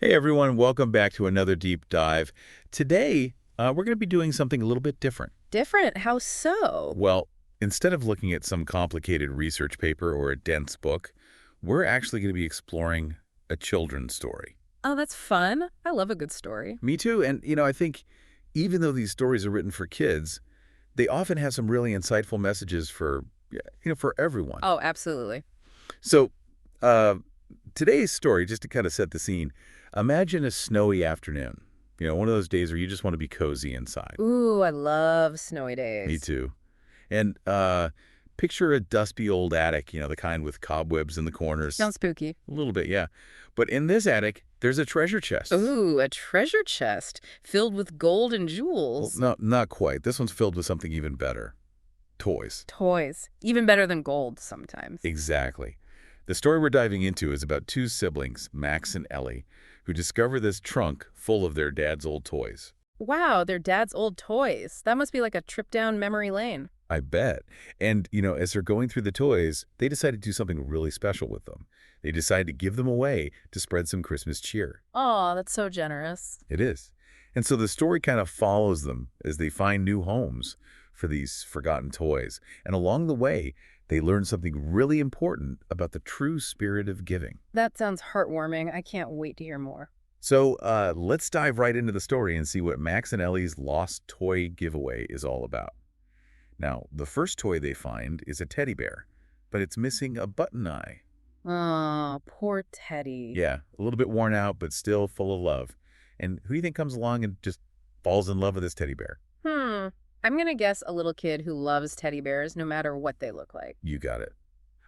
Hey everyone, welcome back to another deep dive. Today, we're going to be doing something a little bit different. Different? How so? Well, instead of looking at some complicated research paper or a dense book, we're actually going to be exploring a children's story. Oh, that's fun. I love a good story. Me too, and I think even though these stories are written for kids, they often have some really insightful messages for, yeah, for everyone. Oh, absolutely. So, uh, today's story, just to kind of set the scene, imagine a snowy afternoon. One of those days where you just want to be cozy inside. Ooh, I love snowy Me days. too. And picture a dusty old attic, the kind with cobwebs in the corners. Sounds spooky. A little bit, yeah. But in this attic, there's a treasure chest. Ooh, a treasure chest filled with gold and Well, jewels. no, not quite. This one's filled with something even better. Toys. Toys. Even better than gold sometimes. Exactly. The story we're diving into is about two siblings, Max and Ellie, who discover this trunk full of their dad's old toys. Wow, their dad's old toys. That must be like a trip down memory lane. I bet. And, as they're going through the toys, they decide to do something really special with them. They decide to give them away to spread some Christmas cheer. Oh, that's so generous. It is. And so the story kind of follows them as they find new homes for these forgotten toys. And along the way, they learn something really important about the true spirit of giving. That sounds heartwarming. I can't wait to hear more. So let's dive right into the story and see what Max and Ellie's lost toy giveaway is all about. Now, the first toy they find is a teddy bear, but it's missing a button eye. Oh, poor Teddy. Yeah, a little bit worn out, but still full of love. And who do you think comes along and just falls in love with this teddy bear? Hmm. I'm gonna guess a little kid who loves teddy bears no matter what they look like. You got it.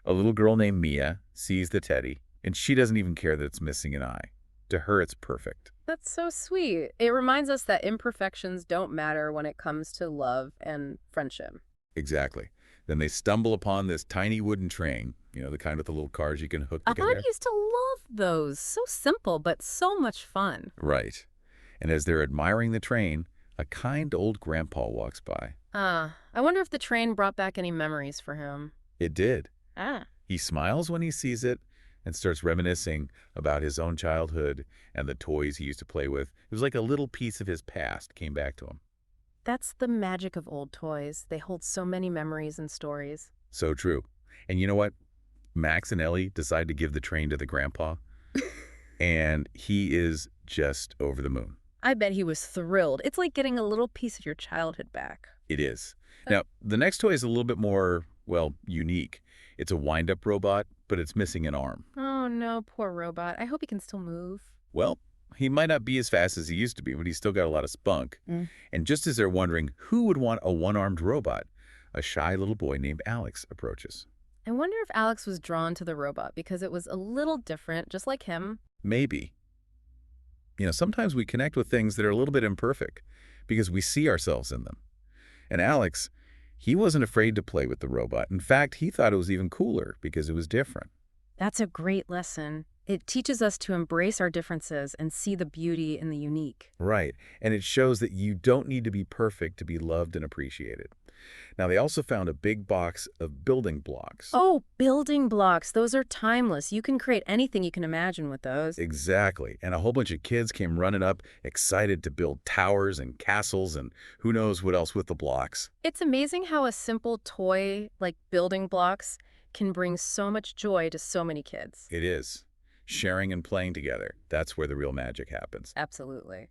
A little girl named Mia sees the teddy, and she doesn't even care that it's missing an eye. To her, it's perfect. That's so sweet. It reminds us that imperfections don't matter when it comes to love and friendship. Exactly. Then they stumble upon this tiny wooden train, the kind with the little cars you can hook I together. used to love those. So simple, but so much fun. Right. And as they're admiring the train, a kind old grandpa walks by. I wonder if the train brought back any memories for him. It did. Ah, He smiles when he sees it and starts reminiscing about his own childhood and the toys he used to play with. It was like a little piece of his past came back to him. that's the magic of old toys. They hold so many memories and stories. So true. And you know what? Max and Ellie decide to give the train to the grandpa, and he is just over the moon. I bet he was thrilled. It's like getting a little piece of your childhood back. It is. Now, the next toy is a little bit more, well, unique. It's a wind-up robot, but it's missing an arm. Oh no, poor robot. I hope he can still move. Well, he might not be as fast as he used to be, but he's still got a lot of spunk. Mm. And just as they're wondering who would want a one-armed robot, a shy little boy named Alex approaches. I wonder if Alex was drawn to the robot because it was a little different, just like him. Maybe. Sometimes we connect with things that are a little bit imperfect because we see ourselves in them. And Alex, he wasn't afraid to play with the robot. In fact, he thought it was even cooler because it was different. That's a great lesson. It teaches us to embrace our differences and see the beauty in the unique. Right. And it shows that you don't need to be perfect to be loved and appreciated. Now, they also found a big box of building blocks. Oh, building blocks. Those are timeless. You can create anything you can imagine with those. Exactly. And a whole bunch of kids came running up, excited to build towers and castles and who knows what else with the blocks. It's amazing how a simple toy like building blocks can bring so much joy to so many kids. It is. Sharing and playing together. That's where the real magic happens. Absolutely.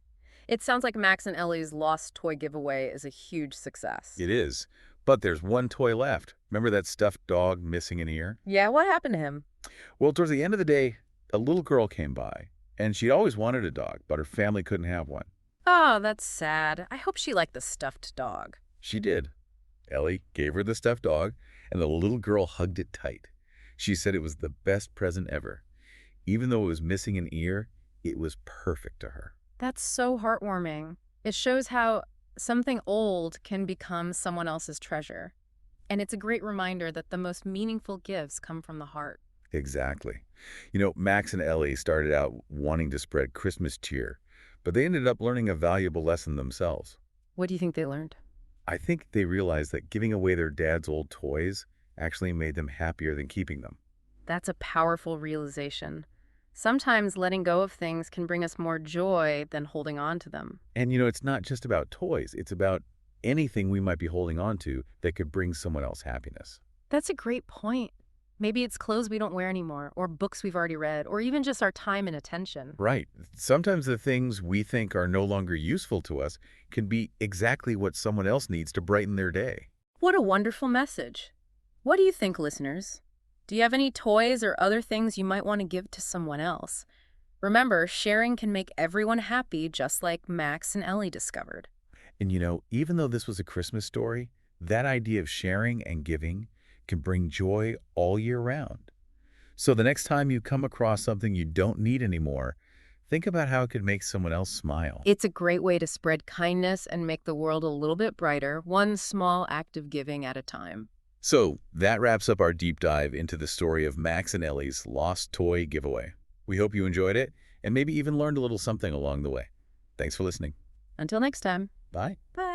It sounds like Max and Ellie's lost toy giveaway is a huge success. It is. But there's one toy left. Remember that stuffed dog missing an ear? Yeah, what happened to him? Well, towards the end of the day, a little girl came by, and she'd always wanted a dog, but her family couldn't have one. Oh, that's sad. I hope she liked the stuffed dog. She did. Ellie gave her the stuffed dog, and the little girl hugged it tight. She said it was the best present ever. Even though it was missing an ear, it was perfect to her. That's so heartwarming. It shows how something old can become someone else's treasure. And it's a great reminder that the most meaningful gifts come from the heart. Exactly. Max and Ellie started out wanting to spread Christmas cheer, but they ended up learning a valuable lesson themselves. What do you think they learned? I think they realized that giving away their dad's old toys actually made them happier than keeping them. That's a powerful realization. Sometimes letting go of things can bring us more joy than holding on to them. And it's not just about toys. It's about anything we might be holding on to that could bring someone else happiness. That's a great point. Maybe it's clothes we don't wear anymore, or books we've already read, or even just our time and attention. Right. Sometimes the things we think are no longer useful to us can be exactly what someone else needs to brighten their day. What a wonderful message. What do you think, listeners? Do you have any toys or other things you might want to give to someone else? Remember, sharing can make everyone happy, just like Max and Ellie discovered. And even though this was a Christmas story, that idea of sharing and giving can bring joy all year round. So the next time you come across something you don't need anymore, think about how it could make someone else smile. It's a great way to spread kindness and make the world a little bit brighter, one small act of giving at a time. So that wraps up our deep dive into the story of Max and Ellie's lost toy giveaway. We hope you enjoyed it and maybe even learned a little something along the way. Thanks for listening. Until next time. Bye. Bye.